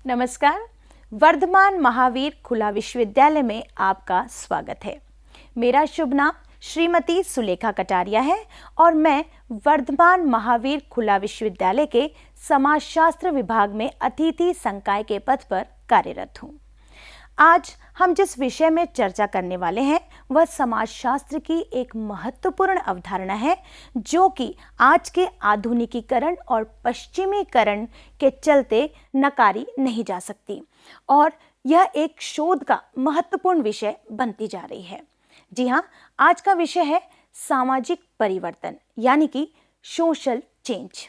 नमस्कार। वर्धमान महावीर खुला विश्वविद्यालय में आपका स्वागत है। मेरा शुभ नाम श्रीमती सुलेखा कटारिया है और मैं वर्धमान महावीर खुला विश्वविद्यालय के समाजशास्त्र विभाग में अतिथि संकाय के पद पर कार्यरत हूँ। आज हम जिस विषय में चर्चा करने वाले हैं वह समाजशास्त्र की एक महत्वपूर्ण अवधारणा है जो कि आज के आधुनिकीकरण और पश्चिमीकरण के चलते नकारी नहीं जा सकती और यह एक शोध का महत्वपूर्ण विषय बनती जा रही है। जी हाँ, आज का विषय है सामाजिक परिवर्तन यानी कि सोशल चेंज।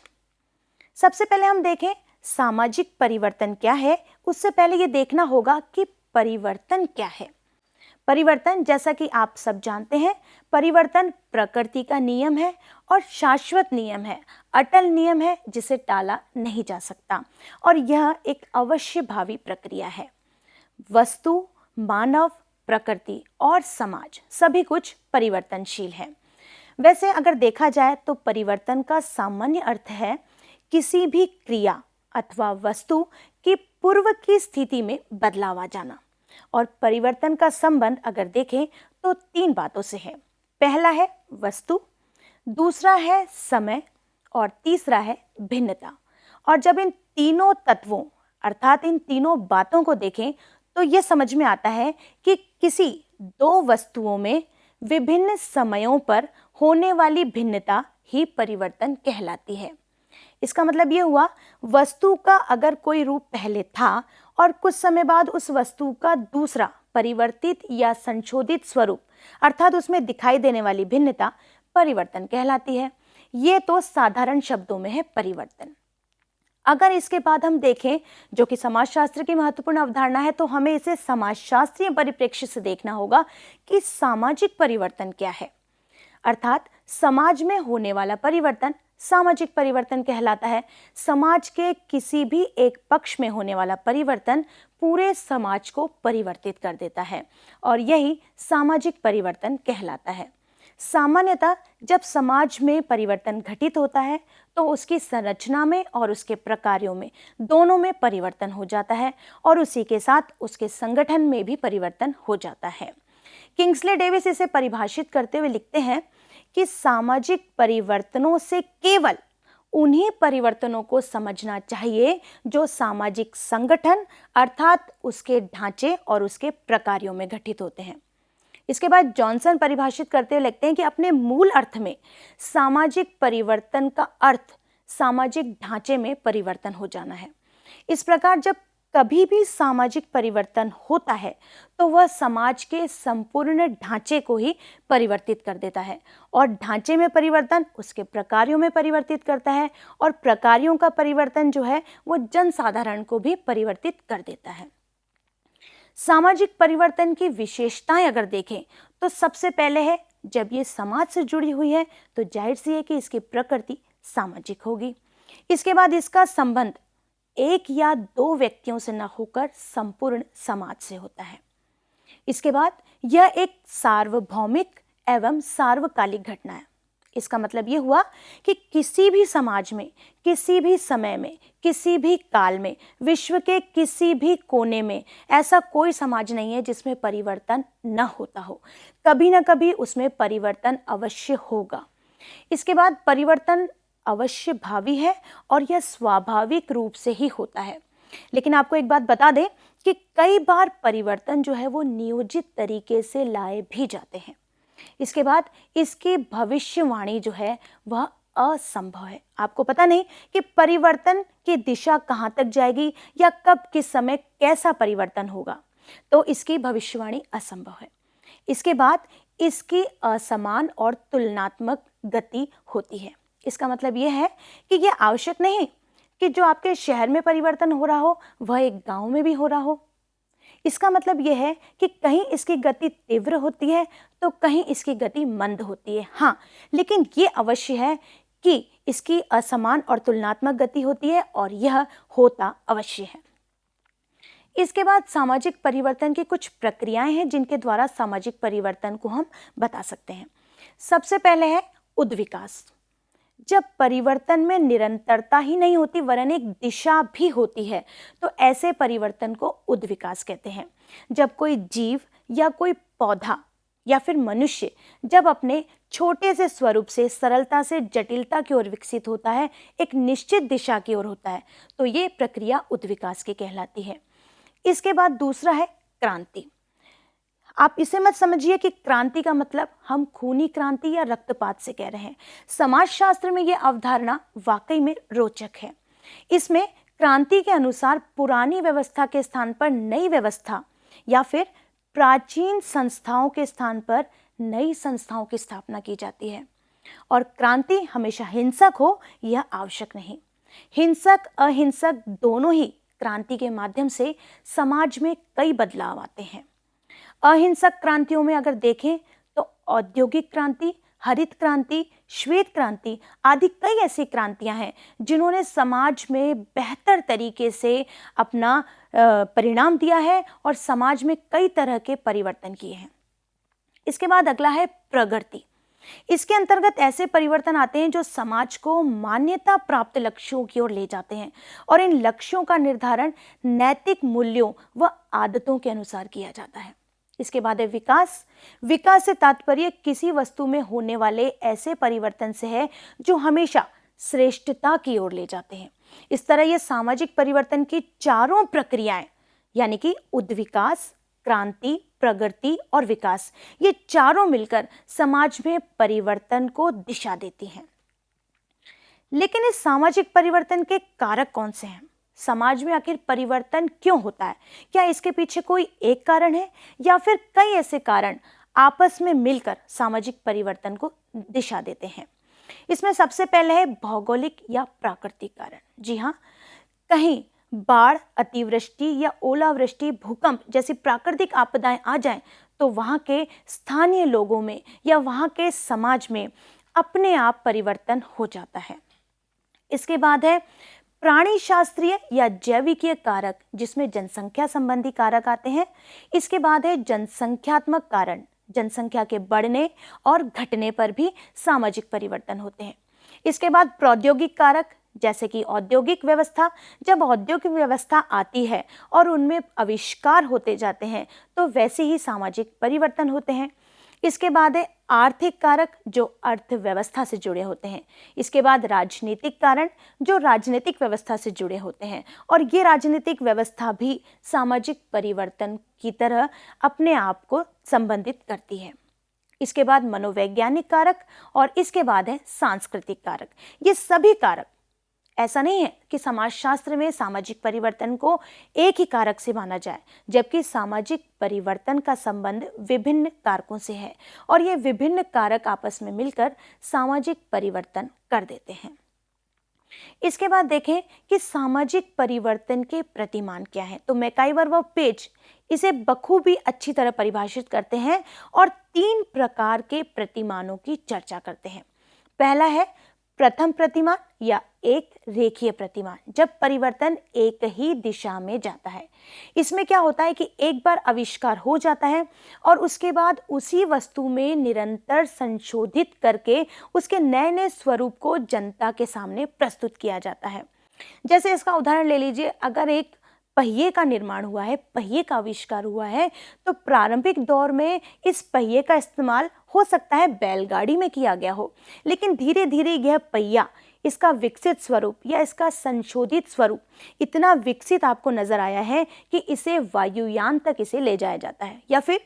सबसे पहले हम देखें सामाजिक परिवर्तन क्या है। उससे पहले ये देखना होगा कि परिवर्तन क्या है। परिवर्तन, जैसा कि आप सब जानते हैं, परिवर्तन प्रकृति का नियम है और शाश्वत नियम है, अटल नियम है जिसे टाला नहीं जा सकता और यह एक अवश्यभावी प्रक्रिया है। वस्तु, मानव, प्रकृति और समाज सभी कुछ परिवर्तनशील है। वैसे अगर देखा जाए तो परिवर्तन का सामान्य अर्थ है किसी भी क्रिया अथवा वस्तु की पूर्व की स्थिति में बदलाव आ जाना। और परिवर्तन का संबंध अगर देखें तो तीन बातों से है। पहला है वस्तु, दूसरा है समय और तीसरा है भिन्नता। और जब इन तीनों तत्वों अर्थात इन तीनों बातों को देखें तो यह समझ में आता है कि किसी दो वस्तुओं में विभिन्न समयों पर होने वाली भिन्नता ही परिवर्तन कहलाती है। इसका मतलब ये हुआ, वस्तु का अगर कोई रूप पहले था और कुछ समय बाद उस वस्तु का दूसरा परिवर्तित या संशोधित स्वरूप अर्थात उसमें दिखाई देने वाली भिन्नता परिवर्तन कहलाती है। ये तो साधारण शब्दों में है परिवर्तन। अगर इसके बाद हम देखें, जो कि समाजशास्त्र की महत्वपूर्ण अवधारणा है, तो हमें इसे समाजशास्त्रीय परिप्रेक्ष्य से देखना होगा कि सामाजिक परिवर्तन क्या है। अर्थात समाज में होने वाला परिवर्तन सामाजिक परिवर्तन कहलाता है। समाज के किसी भी एक पक्ष में होने वाला परिवर्तन पूरे समाज को परिवर्तित कर देता है और यही सामाजिक परिवर्तन कहलाता है। सामान्यतः जब समाज में परिवर्तन घटित होता है तो उसकी संरचना में और उसके प्रकारों में दोनों में परिवर्तन हो जाता है और उसी के साथ उसके संगठन में भी परिवर्तन हो जाता है। किंग्सले डेविस इसे परिभाषित करते हुए लिखते हैं कि सामाजिक परिवर्तनों से केवल उन्हीं परिवर्तनों को समझना चाहिए जो सामाजिक संगठन अर्थात उसके ढांचे और उसके प्रकारों में घटित होते हैं। इसके बाद जॉनसन परिभाषित करते हुए लिखते हैं कि अपने मूल अर्थ में सामाजिक परिवर्तन का अर्थ सामाजिक ढांचे में परिवर्तन हो जाना है। इस प्रकार जब कभी भी सामाजिक परिवर्तन होता है तो वह समाज के संपूर्ण ढांचे को ही परिवर्तित कर देता है और ढांचे में परिवर्तन उसके प्रकारों में परिवर्तित करता है और प्रकारों का परिवर्तन जो है वो जनसाधारण को भी परिवर्तित कर देता है। सामाजिक परिवर्तन की विशेषताएं अगर देखें तो सबसे पहले है, जब ये समाज से जुड़ी हुई है तो जाहिर सी है कि इसकी प्रकृति सामाजिक होगी। इसके बाद इसका संबंध एक या दो व्यक्तियों से न होकर संपूर्ण समाज से होता है। इसके बाद यह एक सार्वभौमिक एवं सार्वकालिक घटना है। इसका मतलब यह हुआ कि किसी भी समाज में, किसी भी समय में, किसी भी काल में, विश्व के किसी भी कोने में ऐसा कोई समाज नहीं है जिसमें परिवर्तन न होता हो। कभी ना कभी उसमें परिवर्तन अवश्य होगा। इसके बाद परिवर्तन अवश्य भावी है और यह स्वाभाविक रूप से ही होता है। लेकिन आपको एक बात बता दें कि कई बार परिवर्तन जो है वो नियोजित तरीके से लाए भी जाते हैं। इसके बाद इसकी भविष्यवाणी जो है वह असंभव है। आपको पता नहीं कि परिवर्तन की दिशा कहाँ तक जाएगी या कब किस समय कैसा परिवर्तन होगा, तो इसकी भविष्यवाणी असंभव है। इसके बाद इसकी असमान और तुलनात्मक गति होती है। इसका मतलब यह है कि यह आवश्यक नहीं कि जो आपके शहर में परिवर्तन हो रहा हो वह एक गांव में भी हो रहा हो। इसका मतलब यह है कि कहीं इसकी गति तीव्र होती है तो कहीं इसकी गति मंद होती है। हाँ, लेकिन ये अवश्य है कि इसकी असमान और तुलनात्मक गति होती है और यह होता अवश्य है। इसके बाद सामाजिक परिवर्तन की कुछ प्रक्रियाएं हैं जिनके द्वारा सामाजिक परिवर्तन को हम बता सकते हैं। सबसे पहले है उद्विकास। जब परिवर्तन में निरंतरता ही नहीं होती वरन एक दिशा भी होती है तो ऐसे परिवर्तन को उद्विकास कहते हैं। जब कोई जीव या कोई पौधा या फिर मनुष्य जब अपने छोटे से स्वरूप से सरलता से जटिलता की ओर विकसित होता है, एक निश्चित दिशा की ओर होता है, तो ये प्रक्रिया उद्विकास की कहलाती है। इसके बाद दूसरा है क्रांति। आप इसे मत समझिए कि क्रांति का मतलब हम खूनी क्रांति या रक्तपात से कह रहे हैं। समाजशास्त्र में यह अवधारणा वाकई में रोचक है। इसमें क्रांति के अनुसार पुरानी व्यवस्था के स्थान पर नई व्यवस्था या फिर प्राचीन संस्थाओं के स्थान पर नई संस्थाओं की स्थापना की जाती है। और क्रांति हमेशा हिंसक हो यह आवश्यक नहीं। हिंसक अहिंसक दोनों ही क्रांति के माध्यम से समाज में कई बदलाव आते हैं। अहिंसक क्रांतियों में अगर देखें तो औद्योगिक क्रांति, हरित क्रांति, श्वेत क्रांति आदि कई ऐसी क्रांतियां हैं जिन्होंने समाज में बेहतर तरीके से अपना परिणाम दिया है और समाज में कई तरह के परिवर्तन किए हैं। इसके बाद अगला है प्रगति। इसके अंतर्गत ऐसे परिवर्तन आते हैं जो समाज को मान्यता प्राप्त लक्ष्यों की ओर ले जाते हैं और इन लक्ष्यों का निर्धारण नैतिक मूल्यों व आदतों के अनुसार किया जाता है। इसके बाद है विकास। विकास से तात्पर्य किसी वस्तु में होने वाले ऐसे परिवर्तन से है जो हमेशा श्रेष्ठता की ओर ले जाते हैं। इस तरह ये सामाजिक परिवर्तन की चारों प्रक्रियाएं यानी कि उद्विकास, क्रांति, प्रगति और विकास, ये चारों मिलकर समाज में परिवर्तन को दिशा देती हैं। लेकिन इस सामाजिक परिवर्तन के कारक कौन से हैं? समाज में आखिर परिवर्तन क्यों होता है? क्या इसके पीछे कोई एक कारण है या फिर कई ऐसे कारण आपस में मिलकर सामाजिक परिवर्तन को दिशा देते हैं? इसमें सबसे पहले है भौगोलिक या प्राकृतिक कारण। जी हाँ, कहीं बाढ़, अतिवृष्टि या ओलावृष्टि, भूकंप जैसी प्राकृतिक आपदाएं आ जाएं तो वहां के स्थानीय लोगों में या वहां के समाज में अपने आप परिवर्तन हो जाता है। इसके बाद है प्राणी शास्त्रीय या जैविकीय कारक जिसमें जनसंख्या संबंधी कारक आते हैं। इसके बाद है जनसंख्यात्मक कारण, जनसंख्या के बढ़ने और घटने पर भी सामाजिक परिवर्तन होते हैं। इसके बाद प्रौद्योगिक कारक जैसे कि औद्योगिक व्यवस्था, जब औद्योगिक व्यवस्था आती है और उनमें आविष्कार होते जाते हैं तो वैसे ही सामाजिक परिवर्तन होते हैं। इसके बाद है आर्थिक कारक जो अर्थव्यवस्था से जुड़े होते हैं। इसके बाद राजनीतिक कारण जो राजनीतिक व्यवस्था से जुड़े होते हैं और ये राजनीतिक व्यवस्था भी सामाजिक परिवर्तन की तरह अपने आप को संबंधित करती है। इसके बाद मनोवैज्ञानिक कारक और इसके बाद है सांस्कृतिक कारक। ये सभी कारक, ऐसा नहीं है कि समाजशास्त्र में सामाजिक परिवर्तन को एक ही कारक से माना जाए, जबकि सामाजिक परिवर्तन का संबंध विभिन्न कारकों से है और ये विभिन्न कारक आपस में मिलकर सामाजिक परिवर्तन कर देते हैं। इसके बाद देखें कि सामाजिक परिवर्तन के प्रतिमान क्या है। तो मैकाइवर व पेज इसे बखूबी अच्छी तरह परिभाषित करते हैं और 3 प्रकार के प्रतिमानों की चर्चा करते हैं। पहला है प्रथम प्रतिमान या एक रेखीय प्रतिमान, जब परिवर्तन एक ही दिशा में जाता है। इसमें क्या होता है कि एक बार आविष्कार हो जाता है और उसके बाद उसी वस्तु में निरंतर संशोधित करके उसके नए नए स्वरूप को जनता के सामने प्रस्तुत किया जाता है। जैसे इसका उदाहरण ले लीजिए, अगर एक पहिए का निर्माण हुआ है, पहिए का आविष्कार हुआ है, तो प्रारंभिक दौर में इस पहिए का इस्तेमाल हो सकता है बैलगाड़ी में किया गया हो, लेकिन धीरे धीरे यह पहिया, इसका विकसित स्वरूप या इसका संशोधित स्वरूप इतना विकसित आपको नजर आया है कि इसे वायुयान तक इसे ले जाया जाता है। या फिर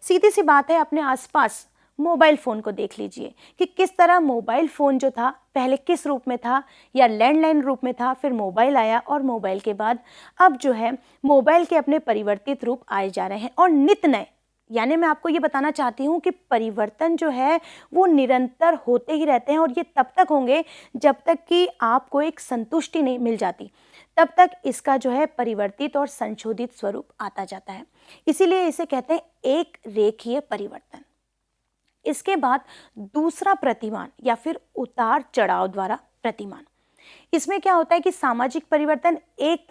सीधी सी बात है, अपने आसपास मोबाइल फ़ोन को देख लीजिए कि किस तरह मोबाइल फ़ोन जो था पहले किस रूप में था, या लैंडलाइन रूप में था, फिर मोबाइल आया और मोबाइल के बाद अब जो है मोबाइल के अपने परिवर्तित रूप आए जा रहे हैं और नित नए। यानी मैं आपको ये बताना चाहती हूँ कि परिवर्तन जो है वो निरंतर होते ही रहते हैं और ये तब तक होंगे जब तक कि आपको एक संतुष्टि नहीं मिल जाती, तब तक इसका जो है परिवर्तित और संशोधित स्वरूप आता जाता है। इसीलिए इसे कहते हैं एक रेखीय परिवर्तन। इसके बाद दूसरा प्रतिमान या फिर उतार चढ़ाव द्वारा प्रतिमान। इसमें क्या होता है कि सामाजिक परिवर्तन एक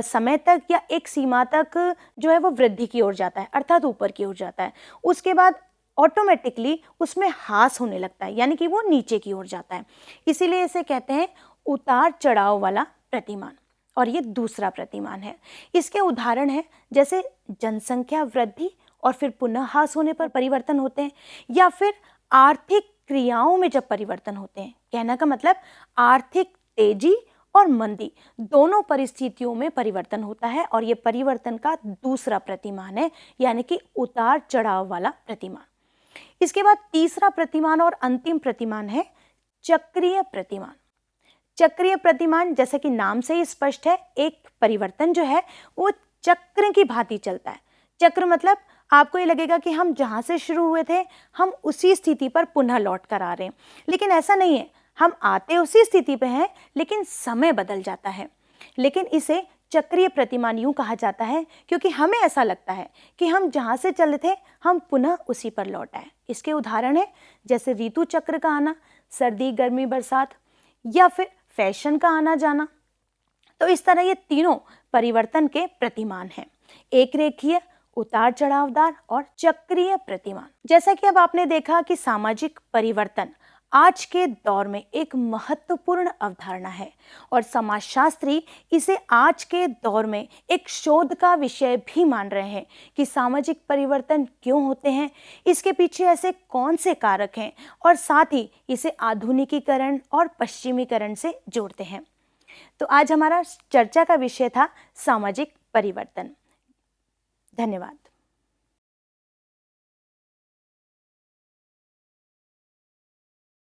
समय तक या एक सीमा तक जो है वो वृद्धि की ओर जाता है, अर्थात ऊपर की ओर जाता है। उसके बाद ऑटोमेटिकली उसमें ह्रास होने लगता है, यानी कि वो नीचे की ओर जाता है। इसीलिए इसे कहते हैं उतार चढ़ाव वाला प्रतिमान। और ये दूसरा प्रतिमान है। इसके उदाहरण है जैसे जनसंख्या वृद्धि और फिर पुनः ह्रास होने पर परिवर्तन होते हैं, या फिर आर्थिक क्रियाओं में जब परिवर्तन होते हैं। कहने का मतलब आर्थिक तेजी और मंदी दोनों परिस्थितियों में परिवर्तन होता है, और ये परिवर्तन का दूसरा प्रतिमान है, यानी कि उतार चढ़ाव वाला प्रतिमान। इसके बाद तीसरा प्रतिमान और अंतिम प्रतिमान है चक्रीय प्रतिमान। चक्रीय प्रतिमान जैसे कि नाम से ही स्पष्ट है, एक परिवर्तन जो है वो चक्र की भांति चलता है। चक्र मतलब आपको ये लगेगा कि हम जहां से शुरू हुए थे हम उसी स्थिति पर पुनः लौट कर आ रहे हैं, लेकिन ऐसा नहीं है। हम आते उसी स्थिति पे हैं, लेकिन समय बदल जाता है। लेकिन इसे चक्रीय प्रतिमान यूं कहा जाता है क्योंकि हमें ऐसा लगता है कि हम जहां से चले थे हम पुनः उसी पर लौट आए। इसके उदाहरण है जैसे ऋतु चक्र का आना, सर्दी गर्मी बरसात, या फिर फैशन का आना जाना। तो इस तरह ये तीनों परिवर्तन के प्रतिमान हैं, एक रेखीय, उतार चढ़ावदार और चक्रीय प्रतिमान। जैसा कि अब आपने देखा कि सामाजिक परिवर्तन आज के दौर में एक महत्वपूर्ण अवधारणा है, और समाजशास्त्री इसे आज के दौर में एक शोध का विषय भी मान रहे हैं कि सामाजिक परिवर्तन क्यों होते हैं, इसके पीछे ऐसे कौन से कारक हैं, और साथ ही इसे आधुनिकीकरण और पश्चिमीकरण से जोड़ते हैं। तो आज हमारा चर्चा का विषय था सामाजिक परिवर्तन। धन्यवाद।